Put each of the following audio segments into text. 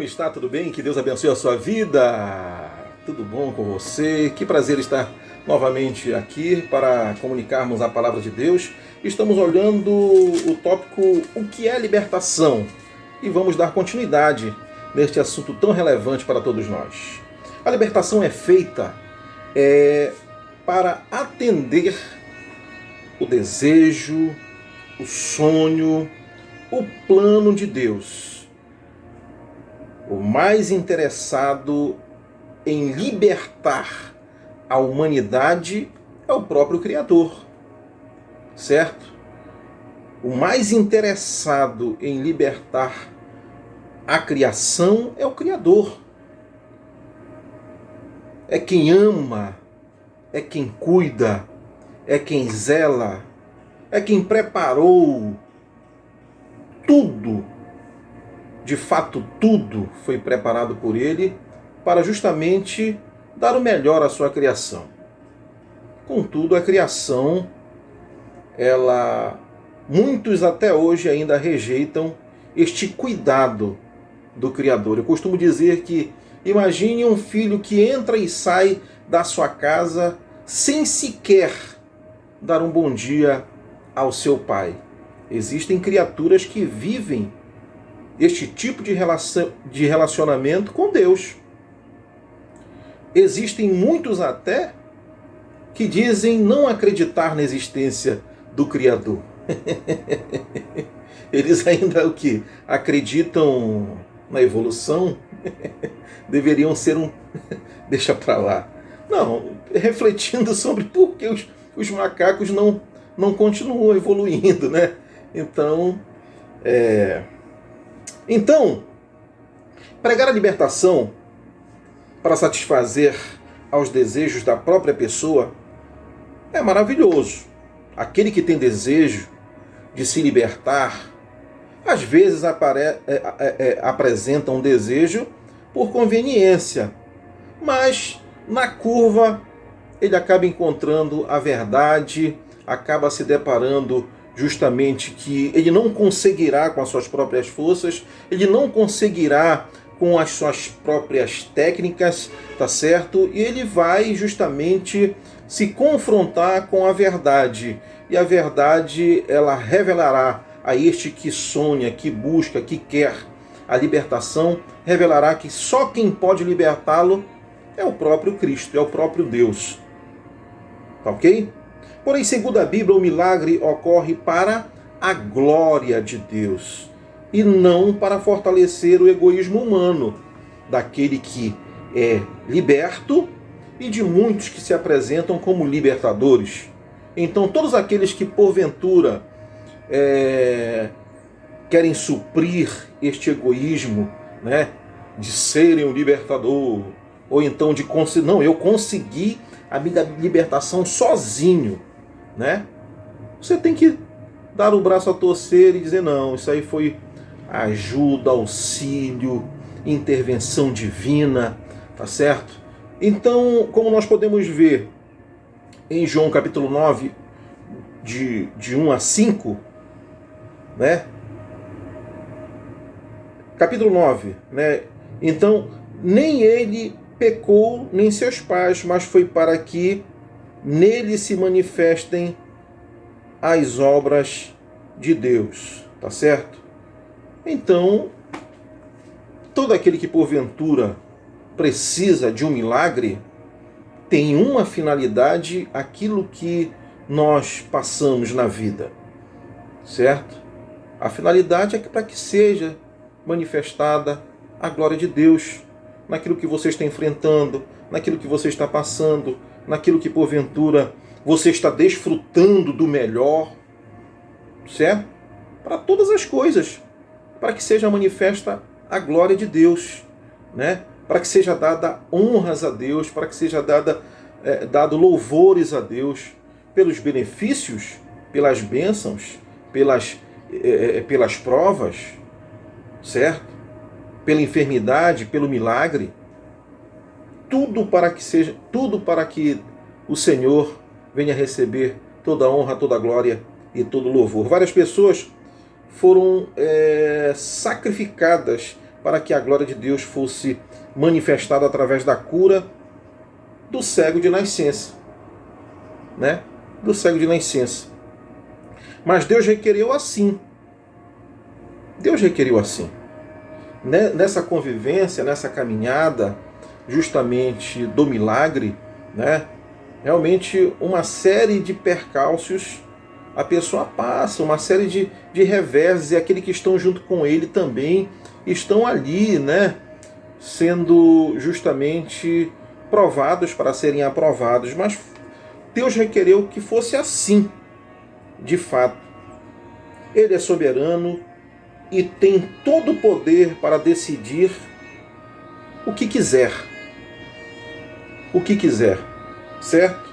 está? Tudo bem? Que Deus abençoe a sua vida. Tudo bom com você? Que prazer estar novamente aqui para comunicarmos a palavra de Deus. Estamos olhando o tópico o que é libertação e vamos dar continuidade neste assunto tão relevante para todos nós. A libertação é feita para atender o desejo, o sonho, o plano de Deus. O mais interessado em libertar a humanidade é o próprio Criador, certo? O mais interessado em libertar a criação é o Criador. É quem ama, é quem cuida, é quem zela, é quem preparou tudo. De fato, tudo foi preparado por Ele para justamente dar o melhor à sua criação. Contudo, a criação, muitos até hoje ainda rejeitam este cuidado do Criador. Eu costumo dizer que imagine um filho que entra e sai da sua casa sem sequer dar um bom dia ao seu pai. Existem criaturas que vivem este tipo de relacionamento com Deus. Existem muitos até que dizem não acreditar na existência do Criador. Eles ainda o que? Acreditam na evolução? Deveriam ser deixa pra lá. Não, refletindo sobre por que os macacos não continuam evoluindo, né? Então, pregar a libertação para satisfazer aos desejos da própria pessoa é maravilhoso. Aquele que tem desejo de se libertar, às vezes apresenta um desejo por conveniência, mas na curva ele acaba encontrando a verdade, acaba se deparando justamente que ele não conseguirá com as suas próprias forças, ele não conseguirá com as suas próprias técnicas, tá certo? E ele vai justamente se confrontar com a verdade. E a verdade, ela revelará a este que sonha, que busca, que quer a libertação, revelará que só quem pode libertá-lo é o próprio Cristo, é o próprio Deus. Tá ok? Porém, segundo a Bíblia, o milagre ocorre para a glória de Deus e não para fortalecer o egoísmo humano daquele que é liberto e de muitos que se apresentam como libertadores. Então, todos aqueles que porventura querem suprir este egoísmo, né, de serem um libertador, ou então de conseguir, não, eu consegui a minha libertação sozinho, né? Você tem que dar o braço a torcer e dizer, não, isso aí foi ajuda, auxílio, intervenção divina, tá certo? Então, como nós podemos ver em João capítulo 9, de 1 a 5, né? Capítulo 9, né? Então, nem ele pecou, nem seus pais, mas foi para que nele se manifestem as obras de Deus, tá certo? Então, todo aquele que porventura precisa de um milagre tem uma finalidade, aquilo que nós passamos na vida, certo? A finalidade é para que seja manifestada a glória de Deus naquilo que você está enfrentando, naquilo que você está passando, naquilo que porventura você está desfrutando do melhor, certo? Para todas as coisas, para que seja manifesta a glória de Deus, né? Para que seja dada honras a Deus, para que seja dado louvores a Deus pelos benefícios, pelas bênçãos, pelas provas, certo? Pela enfermidade, pelo milagre, tudo para que o Senhor venha receber toda a honra, toda a glória e todo o louvor. Várias pessoas foram sacrificadas para que a glória de Deus fosse manifestada através da cura do cego de nascença, né? Do cego de nascença. Mas Deus requereu assim. Deus requeriu assim. Nessa convivência, nessa caminhada, justamente do milagre, né? Realmente uma série de percalços a pessoa passa, uma série de reveses, e aqueles que estão junto com ele também estão ali, né? Sendo justamente provados para serem aprovados. Mas Deus requereu que fosse assim, de fato. Ele é soberano e tem todo o poder para decidir o que quiser. O que quiser, certo?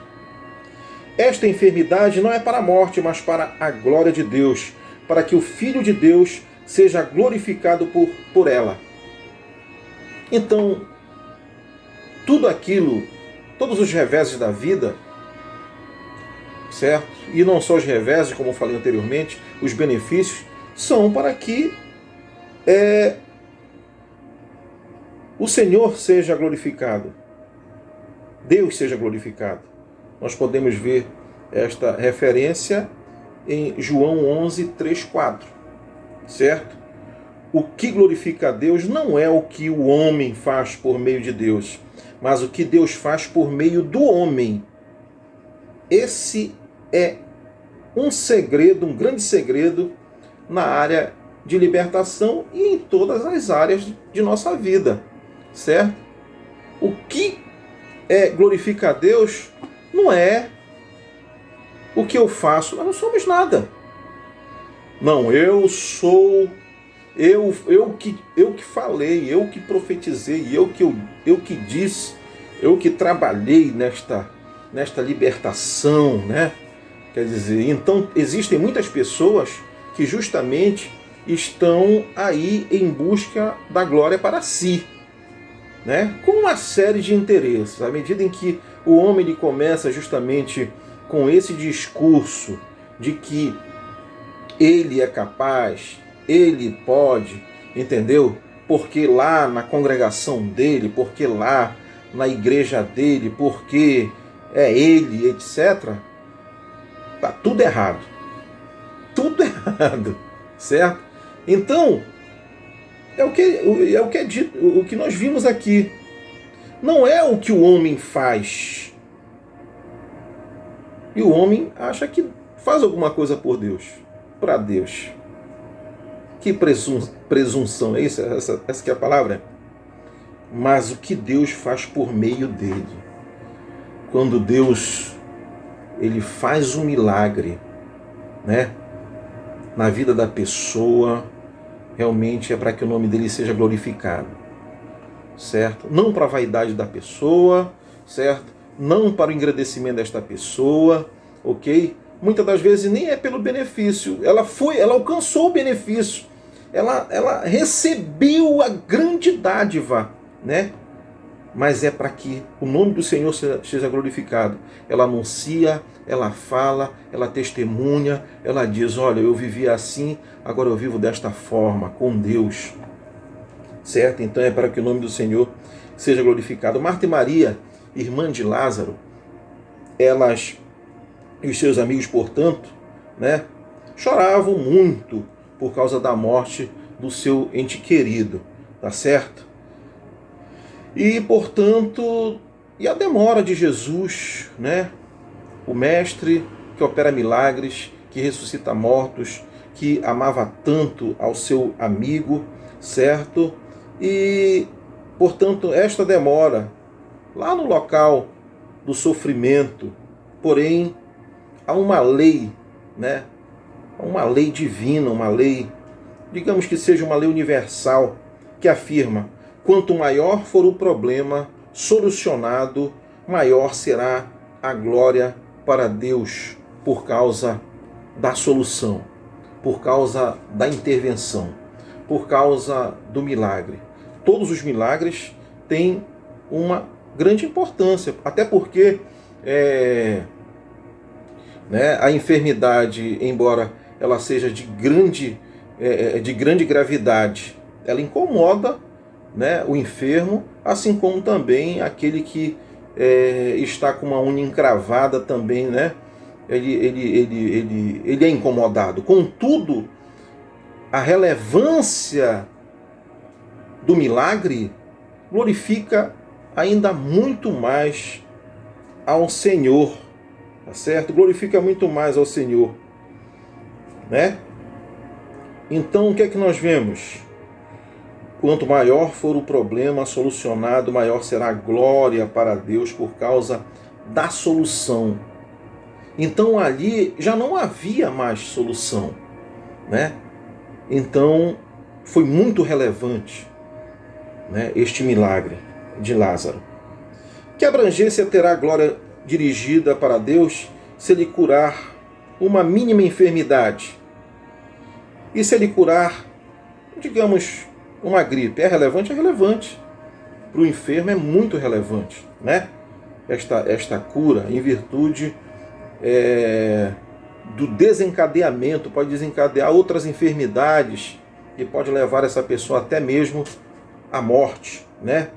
Esta enfermidade não é para a morte, mas para a glória de Deus, para que o Filho de Deus seja glorificado por ela. Então, tudo aquilo, todos os reveses da vida, certo? E não só os reveses, como eu falei anteriormente, os benefícios, são para que o Senhor seja glorificado, Deus seja glorificado. Nós podemos ver esta referência em João 11, 3, 4, certo? O que glorifica a Deus não é o que o homem faz por meio de Deus, mas o que Deus faz por meio do homem. Esse é um segredo, um grande segredo na área de libertação e em todas as áreas de nossa vida, certo? O que glorifica a Deus não é o que eu faço. Nós não somos nada. Não, eu sou, eu que falei, eu que profetizei, eu que disse, eu que trabalhei nesta libertação, né? Quer dizer, então existem muitas pessoas que justamente estão aí em busca da glória para si, né? Com uma série de interesses. À medida em que o homem ele começa justamente com esse discurso de que ele é capaz, ele pode, entendeu? Porque lá na congregação dele, porque lá na igreja dele, porque é ele, etc. Tá tudo errado. Tudo errado, certo? Então, é o que é dito, o que nós vimos aqui. Não é o que o homem faz. E o homem acha que faz alguma coisa por Deus, para Deus. Que presunção é isso? Essa que é a palavra? Mas o que Deus faz por meio dele. Quando Deus ele faz um milagre, né, na vida da pessoa, realmente é para que o nome dele seja glorificado, certo? Não para a vaidade da pessoa, certo? Não para o engrandecimento desta pessoa, ok? Muitas das vezes nem é pelo benefício. Ela alcançou o benefício, ela recebeu a grande dádiva, né? Mas é para que o nome do Senhor seja glorificado. Ela anuncia, ela fala, ela testemunha, ela diz, olha, eu vivia assim, agora eu vivo desta forma, com Deus. Certo? Então é para que o nome do Senhor seja glorificado. Marta e Maria, irmã de Lázaro, elas e os seus amigos, portanto, né, choravam muito por causa da morte do seu ente querido, tá certo? E, portanto, e a demora de Jesus, né? O mestre que opera milagres, que ressuscita mortos, que amava tanto ao seu amigo, certo? E, portanto, esta demora lá no local do sofrimento, porém, há uma lei, né? Uma lei divina, uma lei, digamos que seja uma lei universal, que afirma: quanto maior for o problema solucionado, maior será a glória para Deus por causa da solução, por causa da intervenção, por causa do milagre. Todos os milagres têm uma grande importância, até porque a enfermidade, embora ela seja de grande gravidade, ela incomoda, né, o enfermo, assim como também aquele que está com uma unha encravada também, né? Ele é incomodado. Contudo, a relevância do milagre glorifica ainda muito mais ao Senhor, tá certo? Glorifica muito mais ao Senhor, né? Então, o que é que nós vemos? Quanto maior for o problema solucionado, maior será a glória para Deus por causa da solução. Então ali já não havia mais solução, né? Então foi muito relevante, né, este milagre de Lázaro. Que abrangência terá a glória dirigida para Deus se ele curar uma mínima enfermidade? E se ele curar, digamos, uma gripe? É relevante? É relevante. Para o enfermo é muito relevante, né? Esta cura, em virtude do desencadeamento, pode desencadear outras enfermidades e pode levar essa pessoa até mesmo à morte, né?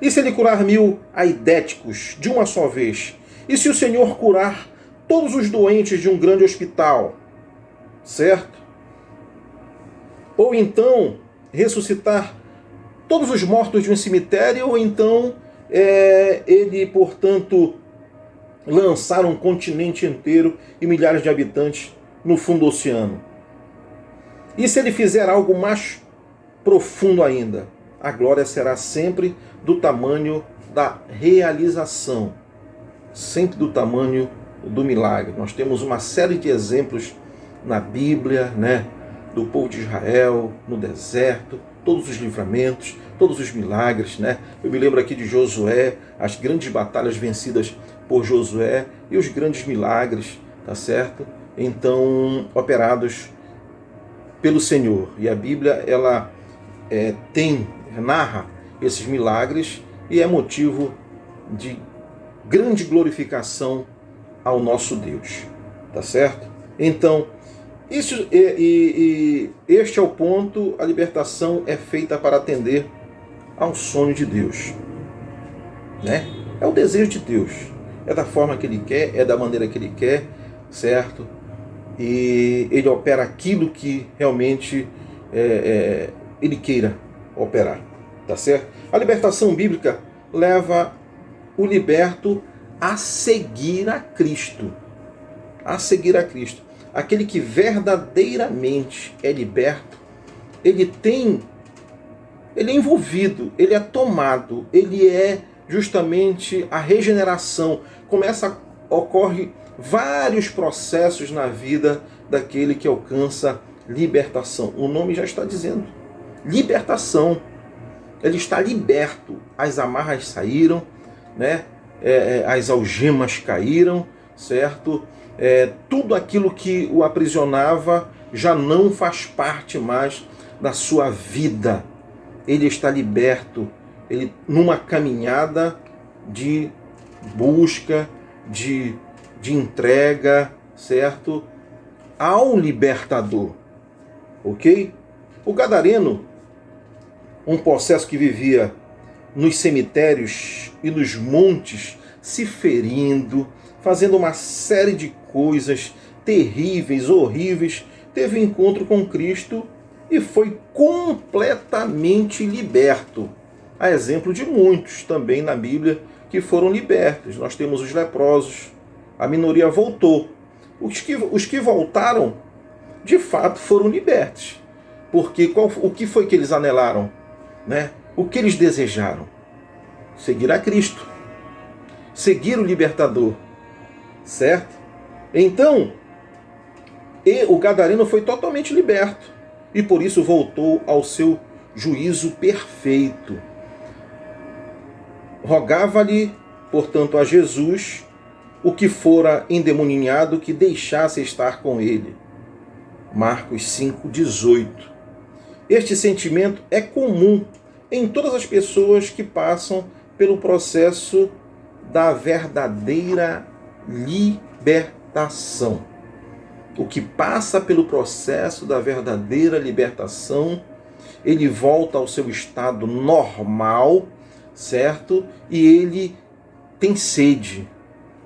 E se ele curar 1000 aidéticos de uma só vez? E se o Senhor curar todos os doentes de um grande hospital? Certo? Ou então ressuscitar todos os mortos de um cemitério, ou então ele, portanto, lançar um continente inteiro e milhares de habitantes no fundo do oceano. E se ele fizer algo mais profundo ainda? A glória será sempre do tamanho da realização, sempre do tamanho do milagre. Nós temos uma série de exemplos na Bíblia, né, do povo de Israel, no deserto, todos os livramentos, todos os milagres, né? Eu me lembro aqui de Josué, as grandes batalhas vencidas por Josué e os grandes milagres, tá certo? Então, operados pelo Senhor. E a Bíblia, ela narra esses milagres e é motivo de grande glorificação ao nosso Deus, tá certo? Então, este é o ponto. A libertação é feita para atender ao sonho de Deus, né? É o desejo de Deus, é da forma que Ele quer, é da maneira que Ele quer, certo? E Ele opera aquilo que realmente Ele queira operar, tá certo? A libertação bíblica leva o liberto a seguir a Cristo, Aquele que verdadeiramente é liberto, ele é envolvido, ele é tomado, ele é justamente a regeneração. Ocorre vários processos na vida daquele que alcança libertação. O nome já está dizendo, libertação. Ele está liberto, as amarras saíram, né? As algemas caíram, certo? Tudo aquilo que o aprisionava já não faz parte mais da sua vida. Ele está liberto, ele numa caminhada de busca, de entrega, certo? Ao libertador, ok? O gadareno, um possesso que vivia nos cemitérios e nos montes, se ferindo, fazendo uma série de coisas terríveis, horríveis, teve um encontro com Cristo e foi completamente liberto. A exemplo de muitos também na Bíblia que foram libertos. Nós temos os leprosos, a minoria voltou. Os que voltaram, de fato, foram libertos. Porque o que foi que eles anelaram? Né? O que eles desejaram? Seguir a Cristo. Seguir o libertador. Certo? Então, o gadareno foi totalmente liberto. E por isso voltou ao seu juízo perfeito. Rogava-lhe, portanto, a Jesus, o que fora endemoniado, que deixasse estar com ele. Marcos 5,18. Este sentimento é comum em todas as pessoas que passam pelo processo da verdadeira libertação. O que passa pelo processo da verdadeira libertação ele volta ao seu estado normal, certo? E ele tem sede,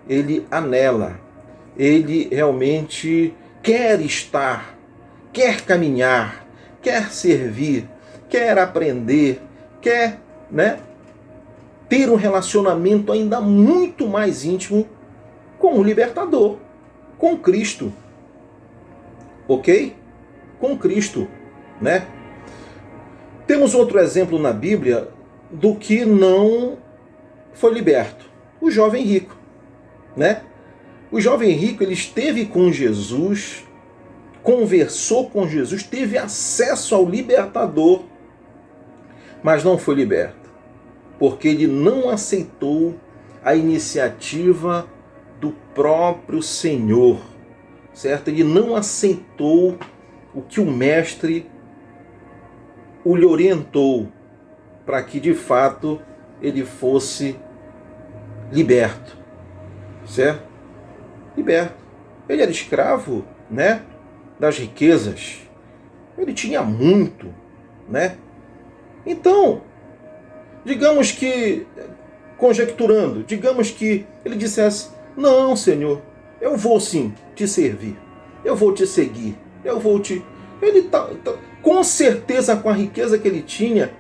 ele anela, ele realmente quer estar, quer caminhar, quer servir, quer aprender, quer, ter um relacionamento ainda muito mais íntimo com o libertador, com Cristo. Ok? Com Cristo, Temos outro exemplo na Bíblia do que não foi liberto. O jovem rico, O jovem rico, ele esteve com Jesus, conversou com Jesus, teve acesso ao libertador, mas não foi liberto, porque ele não aceitou a iniciativa do próprio Senhor, certo? Ele não aceitou o que o mestre lhe orientou para que de fato ele fosse liberto, certo? Liberto. Ele era escravo, das riquezas. Ele tinha muito, Então, digamos que, conjecturando, digamos que ele dissesse: não, Senhor, eu vou sim te servir, eu vou te seguir, eu vou te... Ele com certeza, com a riqueza que ele tinha,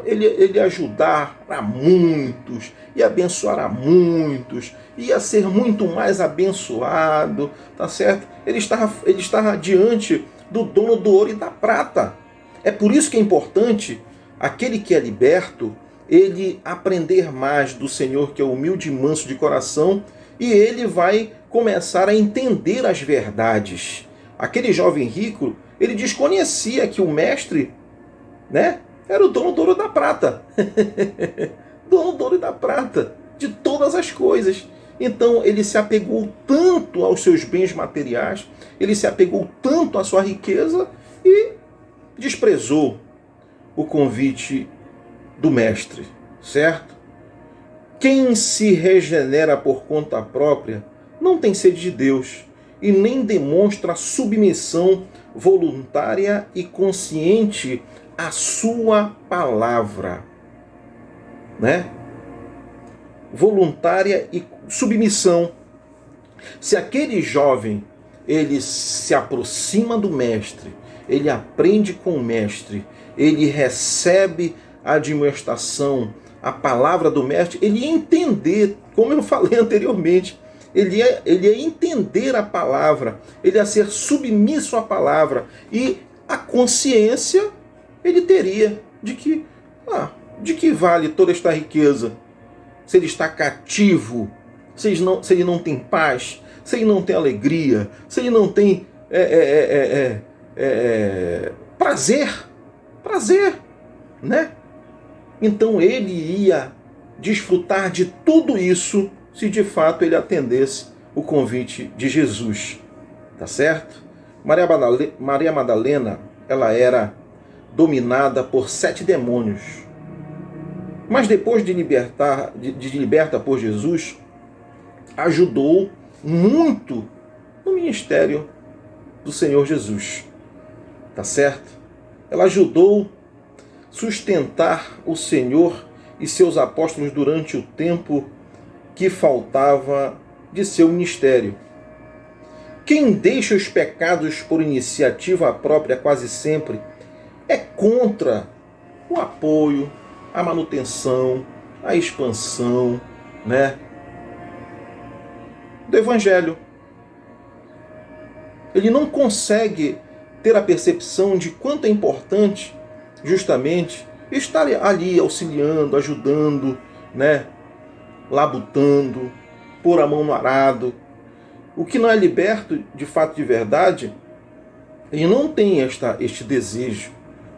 ele ia ajudar a muitos, ia abençoar a muitos, ia ser muito mais abençoado, tá certo? Ele estava diante do dono do ouro e da prata. É por isso que é importante aquele que é liberto, ele aprender mais do Senhor, que é humilde e manso de coração, e ele vai começar a entender as verdades. Aquele jovem rico, ele desconhecia que o mestre, era o dono do ouro e da prata. Dono do ouro e da prata, de todas as coisas. Então ele se apegou tanto aos seus bens materiais, ele se apegou tanto à sua riqueza e desprezou o convite do mestre, certo? Quem se regenera por conta própria não tem sede de Deus e nem demonstra submissão voluntária e consciente à sua palavra, Voluntária e submissão. Se aquele jovem, ele se aproxima do mestre, ele aprende com o mestre, ele recebe a admoestação, a palavra do mestre, ele ia entender, como eu falei anteriormente, ele ia entender a palavra, ele ia ser submisso à palavra, e a consciência ele teria de que vale toda esta riqueza, se ele está cativo, se ele não tem paz, se ele não tem alegria, se ele não tem prazer, Então ele ia desfrutar de tudo isso se de fato ele atendesse o convite de Jesus, tá certo? Maria Madalena, ela era dominada por 7 demônios, mas depois de liberta por Jesus, ajudou muito no ministério do Senhor Jesus, tá certo? Ela ajudou sustentar o Senhor e seus apóstolos durante o tempo que faltava de seu ministério. Quem deixa os pecados por iniciativa própria quase sempre é contra o apoio, a manutenção, a expansão, do Evangelho. Ele não consegue ter a percepção de quanto é importante justamente estar ali auxiliando, ajudando, labutando, pôr a mão no arado. O que não é liberto de fato, de verdade, ele não tem este desejo,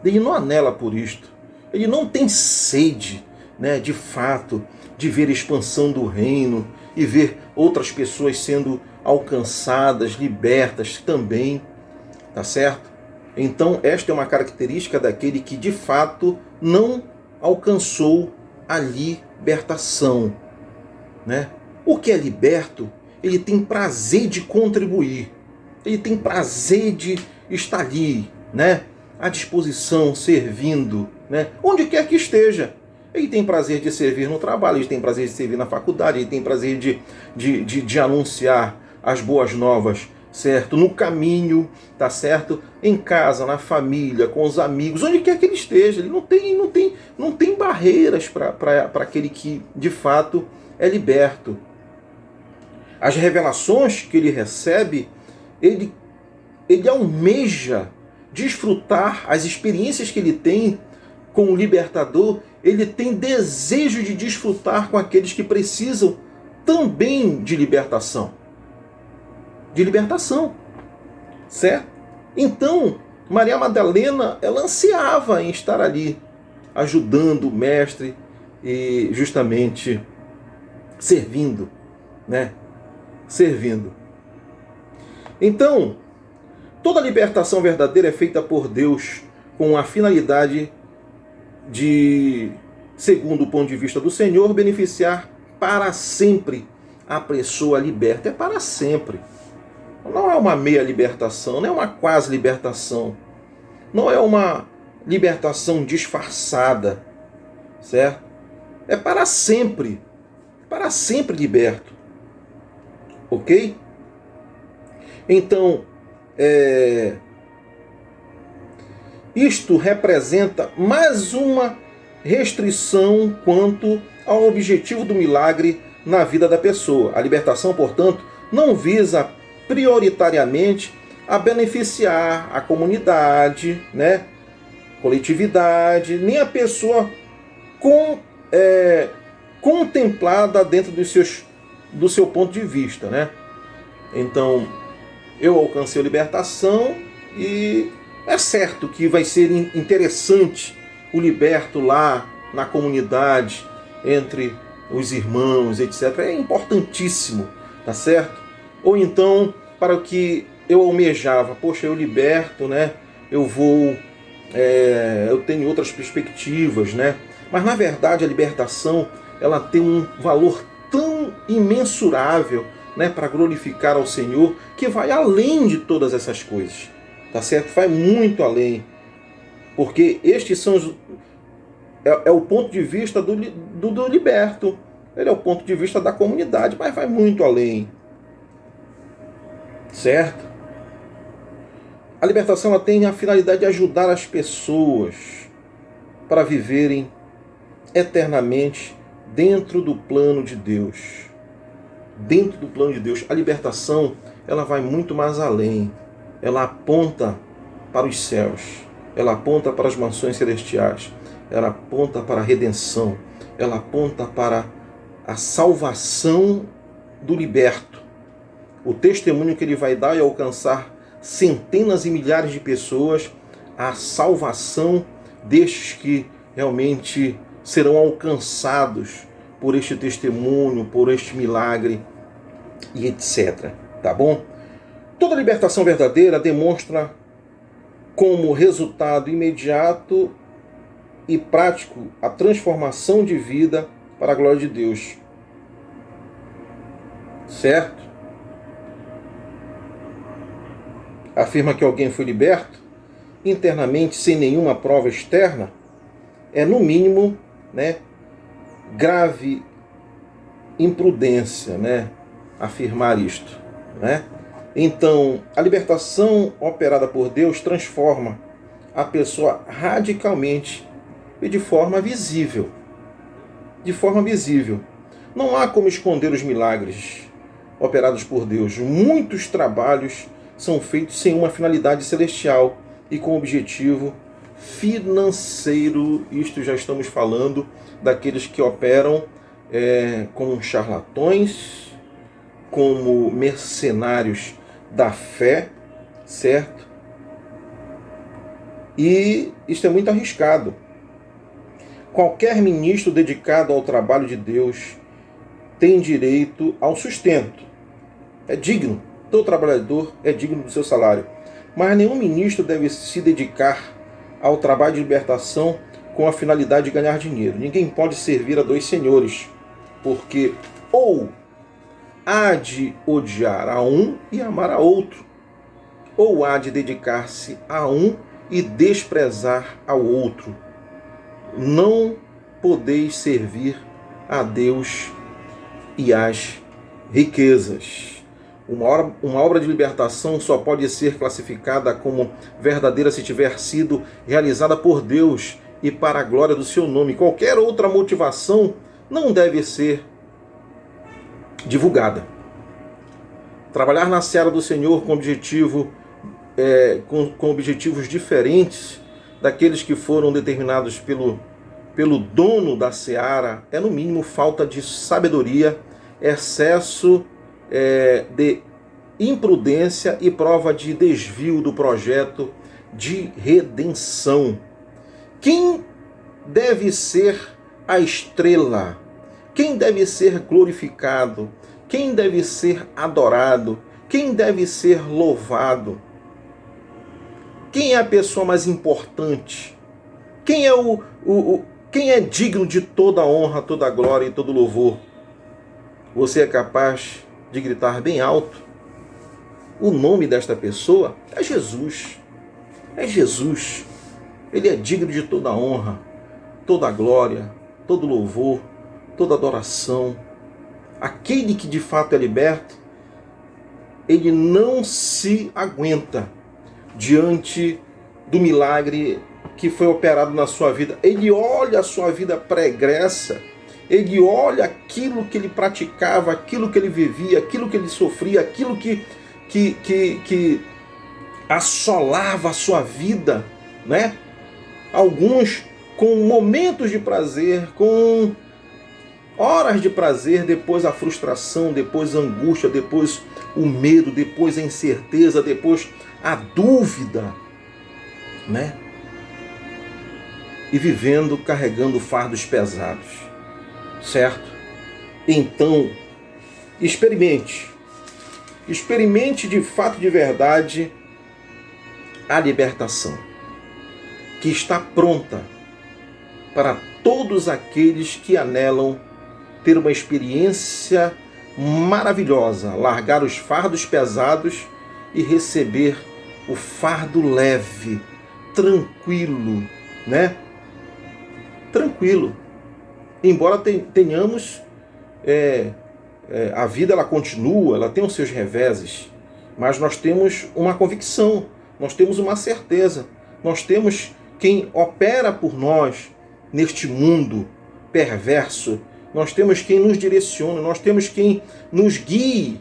ele não anela por isto, ele não tem sede, de fato, de ver a expansão do reino e ver outras pessoas sendo alcançadas, libertas também, tá certo? Então esta é uma característica daquele que de fato não alcançou a libertação, O que é liberto, ele tem prazer de contribuir, ele tem prazer de estar ali, à disposição, servindo, né? Onde quer que esteja. Ele tem prazer de servir no trabalho, ele tem prazer de servir na faculdade, ele tem prazer de anunciar as boas novas, certo? No caminho, tá certo? Em casa, na família, com os amigos, onde quer que ele esteja. Ele não tem barreiras para aquele que, de fato, é liberto. As revelações que ele recebe, ele almeja desfrutar as experiências que ele tem com o libertador. Ele tem desejo de desfrutar com aqueles que precisam também de libertação. De libertação. Certo? Então, Maria Madalena, ela ansiava em estar ali, ajudando o mestre e justamente servindo, né? Servindo. Então, toda libertação verdadeira é feita por Deus com a finalidade de, segundo o ponto de vista do Senhor, beneficiar para sempre a pessoa liberta. É para sempre. Não é uma meia libertação, não é uma quase libertação. Não é uma libertação disfarçada, certo? É para sempre liberto. Ok? Então, isto representa mais uma restrição quanto ao objetivo do milagre na vida da pessoa. A libertação, portanto, não visa prioritariamente a beneficiar a comunidade, né, coletividade, nem a pessoa contemplada dentro do seu ponto de vista, né? Então, eu alcancei a libertação e é certo que vai ser interessante o liberto lá na comunidade, entre os irmãos, etc. É importantíssimo, tá certo? Ou então, para o que eu almejava, poxa, eu liberto, né? Eu tenho outras perspectivas, né? Mas na verdade a libertação, ela tem um valor tão imensurável, né, para glorificar ao Senhor, que vai além de todas essas coisas, tá certo? Vai muito além, porque estes são é o ponto de vista do liberto, ele é o ponto de vista da comunidade, mas vai muito além, certo? A libertação, ela tem a finalidade de ajudar as pessoas para viverem eternamente dentro do plano de Deus. Dentro do plano de Deus. A libertação, ela vai muito mais além. Ela aponta para os céus. Ela aponta para as mansões celestiais. Ela aponta para a redenção. Ela aponta para a salvação do liberto. O testemunho que ele vai dar é alcançar centenas e milhares de pessoas, a salvação destes que realmente serão alcançados por este testemunho, por este milagre e etc. Tá bom? Toda libertação verdadeira demonstra como resultado imediato e prático a transformação de vida para a glória de Deus. Certo? Afirma que alguém foi liberto internamente sem nenhuma prova externa, é no mínimo, né, grave imprudência, né, afirmar isto, né? Então, a libertação operada por Deus transforma a pessoa radicalmente e de forma visível. De forma visível. Não há como esconder os milagres operados por Deus. Muitos trabalhos são feitos sem uma finalidade celestial e com objetivo financeiro. Isto já estamos falando daqueles que operam como charlatões, como mercenários da fé, certo? E isto é muito arriscado. Qualquer ministro dedicado ao trabalho de Deus tem direito ao sustento. É digno. Todo trabalhador é digno do seu salário. Mas nenhum ministro deve se dedicar ao trabalho de libertação com a finalidade de ganhar dinheiro. Ninguém pode servir a dois senhores, porque ou há de odiar a um e amar a outro, ou há de dedicar-se a um e desprezar ao outro. Não podeis servir a Deus e às riquezas. Uma obra de libertação só pode ser classificada como verdadeira se tiver sido realizada por Deus e para a glória do seu nome. Qualquer outra motivação não deve ser divulgada. Trabalhar na seara do Senhor com objetivos diferentes daqueles que foram determinados pelo dono da seara é, no mínimo, falta de sabedoria, excesso de imprudência e prova de desvio do projeto de redenção. Quem deve ser a estrela? Quem deve ser glorificado? Quem deve ser adorado? Quem deve ser louvado? Quem é a pessoa mais importante? Quem é quem é digno de toda a honra, toda a glória e todo o louvor? Você é capaz de gritar bem alto? O nome desta pessoa é Jesus. É Jesus. Ele é digno de toda a honra, toda a glória, todo o louvor, toda a adoração. Aquele que de fato é liberto, ele não se aguenta diante do milagre que foi operado na sua vida. Ele olha a sua vida pregressa, ele olha aquilo que ele praticava, aquilo que ele vivia, aquilo que ele sofria, aquilo que assolava a sua vida, né? Alguns com momentos de prazer, com horas de prazer, depois a frustração, depois a angústia, depois o medo, depois a incerteza, depois a dúvida, né? E vivendo, carregando fardos pesados, certo? Então, experimente de fato, de verdade, a libertação, que está pronta para todos aqueles que anelam ter uma experiência maravilhosa, largar os fardos pesados e receber o fardo leve, tranquilo, né? Tranquilo. Embora tenhamos, a vida ela continua, ela tem os seus reveses, mas nós temos uma convicção, nós temos uma certeza, nós temos quem opera por nós neste mundo perverso, nós temos quem nos direciona, nós temos quem nos guie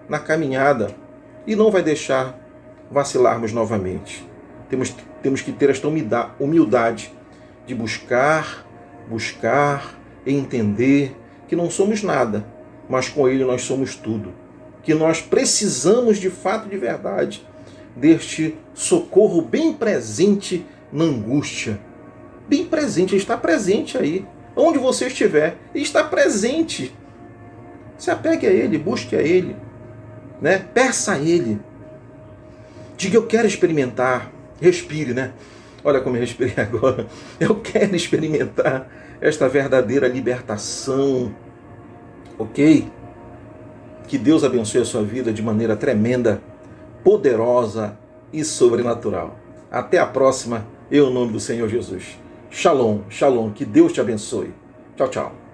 na caminhada e não vai deixar vacilarmos novamente. Temos que ter esta humildade de buscar e entender que não somos nada, mas com Ele nós somos tudo. Que nós precisamos de fato, de verdade, deste socorro bem presente na angústia. Bem presente, Ele está presente aí. Onde você estiver, Ele está presente. Se apegue a Ele, busque a Ele, né? Peça a Ele. Diga, eu quero experimentar. Respire, né? Olha como eu respirei agora. Eu quero experimentar esta verdadeira libertação. Ok? Que Deus abençoe a sua vida de maneira tremenda, poderosa e sobrenatural. Até a próxima, em nome do Senhor Jesus. Shalom, shalom. Que Deus te abençoe. Tchau, tchau.